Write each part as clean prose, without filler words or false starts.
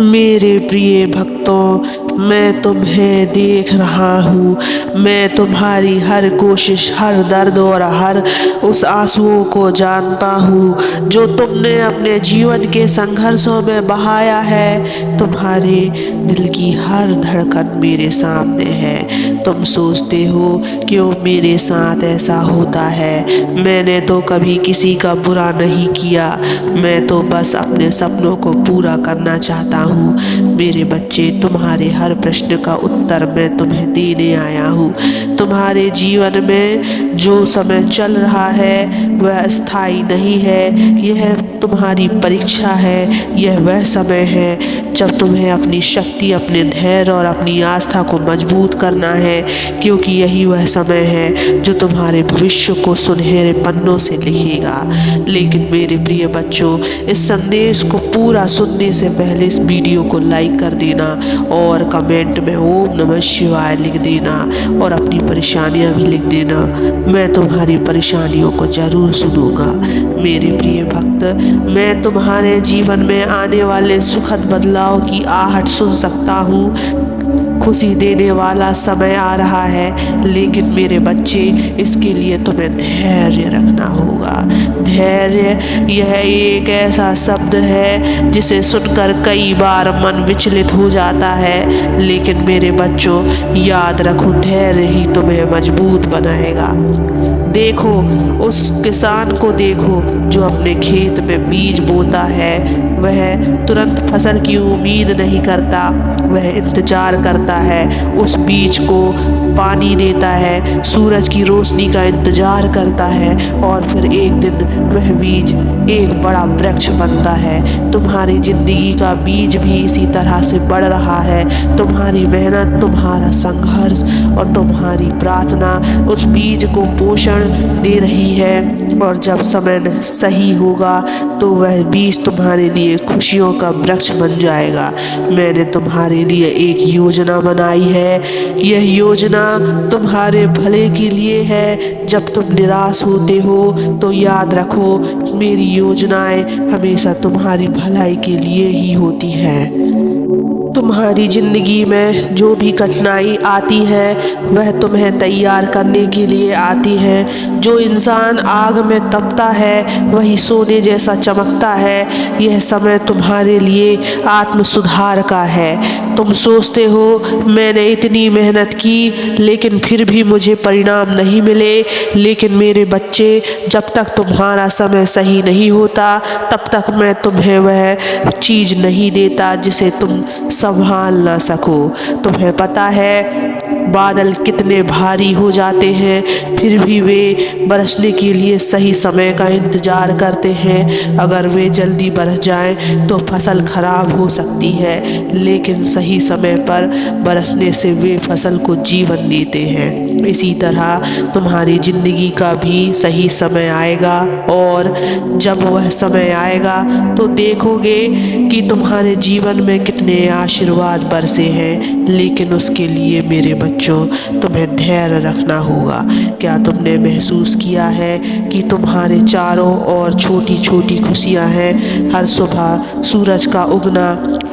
मेरे प्रिय भक्तों, मैं तुम्हें देख रहा हूँ। मैं तुम्हारी हर कोशिश, हर दर्द और हर उस आंसुओं को जानता हूँ जो तुमने अपने जीवन के संघर्षों में बहाया है। तुम्हारे दिल की हर धड़कन मेरे सामने है। तुम सोचते हो क्यों मेरे साथ ऐसा होता है। मैंने तो कभी किसी का बुरा नहीं किया। मैं तो बस अपने सपनों को पूरा करना चाहता हूँ। मेरे बच्चे, तुम्हारे हर प्रश्न का उत्तर मैं तुम्हें देने आया हूँ। तुम्हारे जीवन में जो समय चल रहा है वह स्थायी नहीं है। यह तुम्हारी परीक्षा है। यह वह समय है जब तुम्हें अपनी शक्ति, अपने धैर्य और अपनी आस्था को मजबूत करना है, क्योंकि यही वह समय है जो तुम्हारे भविष्य को सुनहरे पन्नों से लिखेगा। लेकिन मेरे प्रिय बच्चों, इस संदेश को पूरा सुनने से पहले इस वीडियो को लाइक कर देना और कमेंट में ओम नमः शिवाय लिख देना और अपनी परेशानियां भी लिख देना। मैं तुम्हारी परेशानियों को जरूर सुनूंगा। मेरे प्रिय भक्त, मैं तुम्हारे जीवन में आने वाले सुखद बदलाव की आहट सुन सकता हूँ। खुशी देने वाला समय आ रहा है, लेकिन मेरे बच्चे, इसके लिए तुम्हें धैर्य रखना होगा। धैर्य यह एक ऐसा शब्द है जिसे सुनकर कई बार मन विचलित हो जाता है, लेकिन मेरे बच्चों, याद रखो, धैर्य ही तुम्हें मजबूत बनाएगा। देखो उस किसान को, देखो जो अपने खेत में बीज बोता है। वह तुरंत फसल की उम्मीद नहीं करता, वह इंतजार करता है। उस बीज को पानी देता है, सूरज की रोशनी का इंतजार करता है और फिर एक दिन वह बीज एक बड़ा वृक्ष बनता है। तुम्हारी जिंदगी का बीज भी इसी तरह से बढ़ रहा है। तुम्हारी मेहनत, तुम्हारा संघर्ष और तुम्हारी प्रार्थना उस बीज को पोषण दे रही है, और जब समय सही होगा तो वह बीज तुम्हारे लिए खुशियों का वृक्ष बन जाएगा। मैंने तुम्हारे लिए एक योजना बनाई है। यह योजना तुम्हारे भले के लिए है। जब तुम निराश होते हो तो याद रखो, मेरी योजनाएं हमेशा तुम्हारी भलाई के लिए ही होती हैं। तुम्हारी जिंदगी में जो भी कठिनाई आती है वह तुम्हें तैयार करने के लिए आती है। जो इंसान आग में तपता है वही सोने जैसा चमकता है। यह समय तुम्हारे लिए आत्म सुधार का है। तुम सोचते हो मैंने इतनी मेहनत की लेकिन फिर भी मुझे परिणाम नहीं मिले। लेकिन मेरे बच्चे, जब तक तुम्हारा समय सही नहीं होता तब तक मैं तुम्हें वह चीज़ नहीं देता जिसे तुम संभाल ना सको। तुम्हें पता है बादल कितने भारी हो जाते हैं, फिर भी वे बरसने के लिए सही समय का इंतजार करते हैं। अगर वे जल्दी बरस जाएं तो फसल खराब हो सकती है, लेकिन सही समय पर बरसने से वे फसल को जीवन देते हैं। इसी तरह तुम्हारी ज़िंदगी का भी सही समय आएगा, और जब वह समय आएगा तो देखोगे कि तुम्हारे जीवन में कितने आशीर्वाद बरसे हैं। लेकिन उसके लिए मेरे बच्चों, तुम्हें धैर्य रखना होगा। क्या तुमने महसूस किया है कि तुम्हारे चारों ओर छोटी छोटी खुशियां हैं? हर सुबह सूरज का उगना,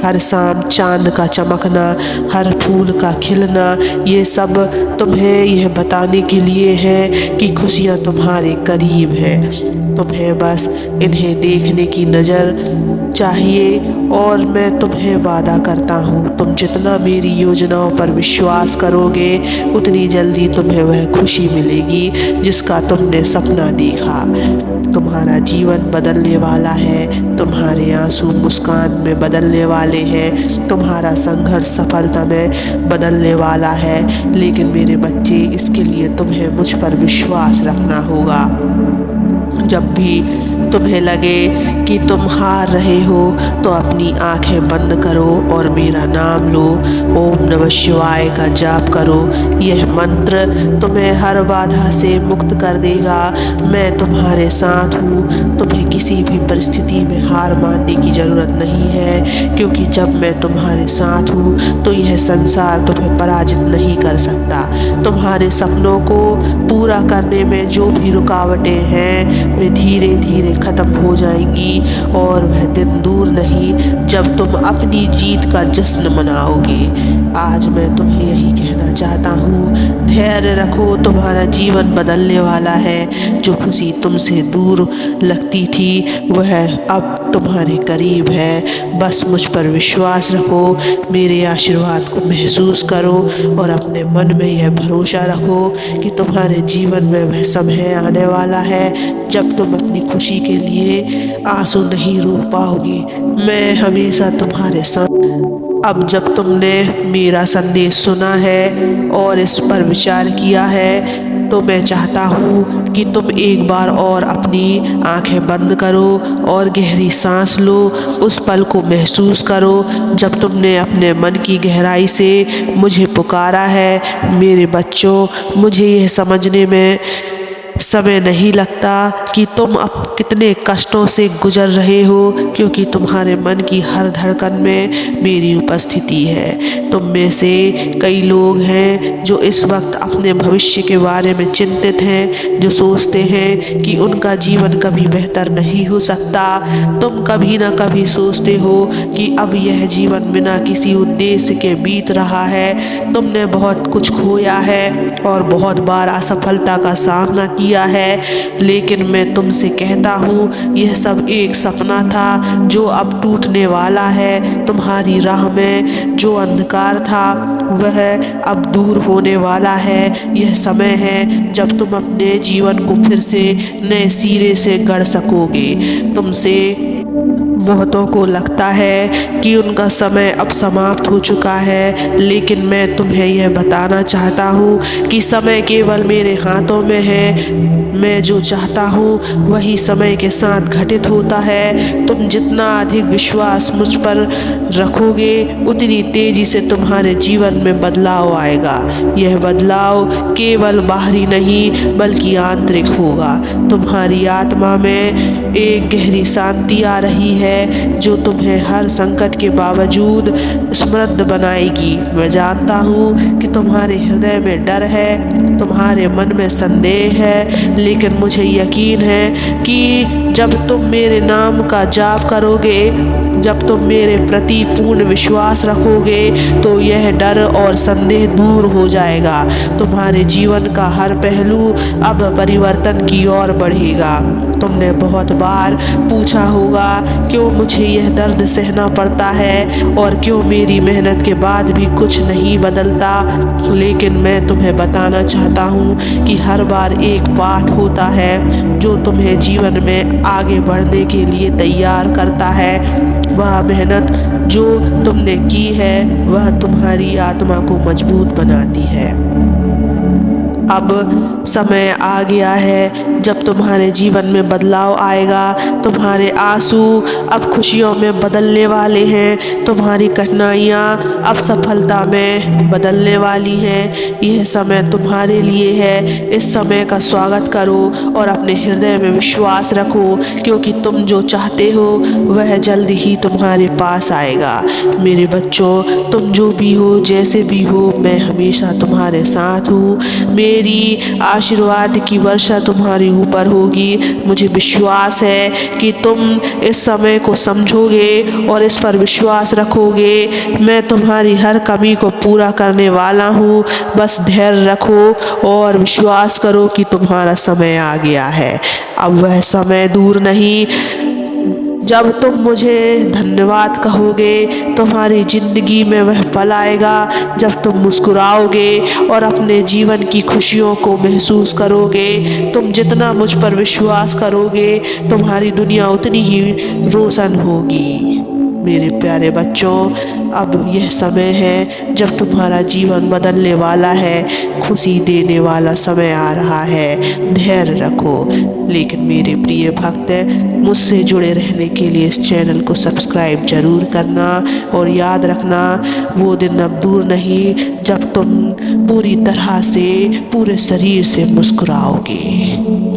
हर शाम चांद का चमकना, हर फूल का खिलना, ये सब तुम्हें यह बताने के लिए है कि खुशियां तुम्हारे करीब हैं। तुम्हें बस इन्हें देखने की नज़र चाहिए, और मैं तुम्हें वादा करता हूँ, तुम जितना मेरी योजनाओं पर विश्वास करोगे उतनी जल्दी तुम्हें वह खुशी मिलेगी जिसका तुमने सपना देखा। तुम्हारा जीवन बदलने वाला है। तुम्हारे आंसू मुस्कान में बदलने वाले हैं। तुम्हारा संघर्ष सफलता में बदलने वाला है। लेकिन मेरे बच्चे, इसके लिए तुम्हें मुझ पर विश्वास रखना होगा। जब भी तुम्हें लगे कि तुम हार रहे हो तो अपनी आंखें बंद करो और मेरा नाम लो, ओम नमः शिवाय का जाप करो। यह मंत्र तुम्हें हर बाधा से मुक्त कर देगा। मैं तुम्हारे साथ हूँ। तुम्हें किसी भी परिस्थिति में हार मानने की ज़रूरत नहीं है, क्योंकि जब मैं तुम्हारे साथ हूँ तो यह संसार तुम्हें पराजित नहीं कर सकता। तुम्हारे सपनों को पूरा करने में जो भी रुकावटें हैं वे धीरे धीरे ख़त्म हो जाएंगी और वह दिन दूर नहीं जब तुम अपनी जीत का जश्न मनाओगे। आज मैं तुम्हें यही कहना चाहता हूँ, धैर्य रखो, तुम्हारा जीवन बदलने वाला है। जो खुशी तुमसे दूर लगती थी वह अब तुम्हारे करीब है। बस मुझ पर विश्वास रखो, मेरे आशीर्वाद को महसूस करो और अपने मन में यह भरोसा रखो कि तुम्हारे जीवन में वह समय आने वाला है जब तुम अपनी खुशी के लिए आंसू नहीं रोक पाओगे। मैं हमेशा तुम्हारे साथ। अब जब तुमने मेरा संदेश सुना है और इस पर विचार किया है तो मैं चाहता हूँ कि तुम एक बार और अपनी आंखें बंद करो और गहरी सांस लो। उस पल को महसूस करो जब तुमने अपने मन की गहराई से मुझे पुकारा है। मेरे बच्चों, मुझे यह समझने में समय नहीं लगता कि तुम अब कितने कष्टों से गुजर रहे हो, क्योंकि तुम्हारे मन की हर धड़कन में मेरी उपस्थिति है। तुम में से कई लोग हैं जो इस वक्त अपने भविष्य के बारे में चिंतित हैं, जो सोचते हैं कि उनका जीवन कभी बेहतर नहीं हो सकता। तुम कभी ना कभी सोचते हो कि अब यह जीवन बिना किसी उद्देश्य के बीत रहा है। तुमने बहुत कुछ खोया है और बहुत बार असफलता का सामना किया है, लेकिन मैं तुमसे कहता हूँ यह सब एक सपना था जो अब टूटने वाला है। तुम्हारी राह में जो अंधकार था वह अब दूर होने वाला है। यह समय है जब तुम अपने जीवन को फिर से नए सिरे से गढ़ सकोगे। तुमसे बहुतों को लगता है कि उनका समय अब समाप्त हो चुका है, लेकिन मैं तुम्हें यह बताना चाहता हूँ कि समय केवल मेरे हाथों में है। मैं जो चाहता हूँ वही समय के साथ घटित होता है। तुम जितना अधिक विश्वास मुझ पर रखोगे उतनी तेजी से तुम्हारे जीवन में बदलाव आएगा। यह बदलाव केवल बाहरी नहीं बल्कि आंतरिक होगा। तुम्हारी आत्मा में एक गहरी शांति आ रही है जो तुम्हें हर संकट के बावजूद समृद्ध बनाएगी। मैं जानता हूँ कि तुम्हारे हृदय में डर है, तुम्हारे मन में संदेह है, लेकिन मुझे यकीन है कि जब तुम मेरे नाम का जाप करोगे, जब तुम मेरे प्रति पूर्ण विश्वास रखोगे तो यह डर और संदेह दूर हो जाएगा। तुम्हारे जीवन का हर पहलू अब परिवर्तन की ओर बढ़ेगा। तुमने बहुत बार पूछा होगा क्यों मुझे यह दर्द सहना पड़ता है और क्यों मेरी मेहनत के बाद भी कुछ नहीं बदलता, लेकिन मैं तुम्हें बताना चाहता हूँ कि हर बार एक पाठ होता है जो तुम्हें जीवन में आगे बढ़ने के लिए तैयार करता है। वह मेहनत जो तुमने की है वह तुम्हारी आत्मा को मजबूत बनाती है। अब समय आ गया है जब तुम्हारे जीवन में बदलाव आएगा। तुम्हारे आंसू अब खुशियों में बदलने वाले हैं, तुम्हारी कठिनाइयाँ अब सफलता में बदलने वाली हैं। यह समय तुम्हारे लिए है। इस समय का स्वागत करो और अपने हृदय में विश्वास रखो, क्योंकि तुम जो चाहते हो वह जल्द ही तुम्हारे पास आएगा। मेरे बच्चों, तुम जो भी हो, जैसे भी हो, मैं हमेशा तुम्हारे साथ हूँ। मेरी आशीर्वाद की वर्षा तुम्हारे ऊपर होगी। मुझे विश्वास है कि तुम इस समय को समझोगे और इस पर विश्वास रखोगे। मैं तुम्हारी हर कमी को पूरा करने वाला हूँ। बस धैर्य रखो और विश्वास करो कि तुम्हारा समय आ गया है। अब वह समय दूर नहीं जब तुम मुझे धन्यवाद कहोगे। तुम्हारी ज़िंदगी में वह पल आएगा जब तुम मुस्कुराओगे और अपने जीवन की खुशियों को महसूस करोगे। तुम जितना मुझ पर विश्वास करोगे तुम्हारी दुनिया उतनी ही रोशन होगी। मेरे प्यारे बच्चों, अब यह समय है जब तुम्हारा जीवन बदलने वाला है, खुशी देने वाला समय आ रहा है। धैर्य रखो। लेकिन मेरे प्रिय भक्त, मुझसे जुड़े रहने के लिए इस चैनल को सब्सक्राइब जरूर करना और याद रखना वो दिन अब दूर नहीं जब तुम पूरी तरह से पूरे शरीर से मुस्कुराओगे।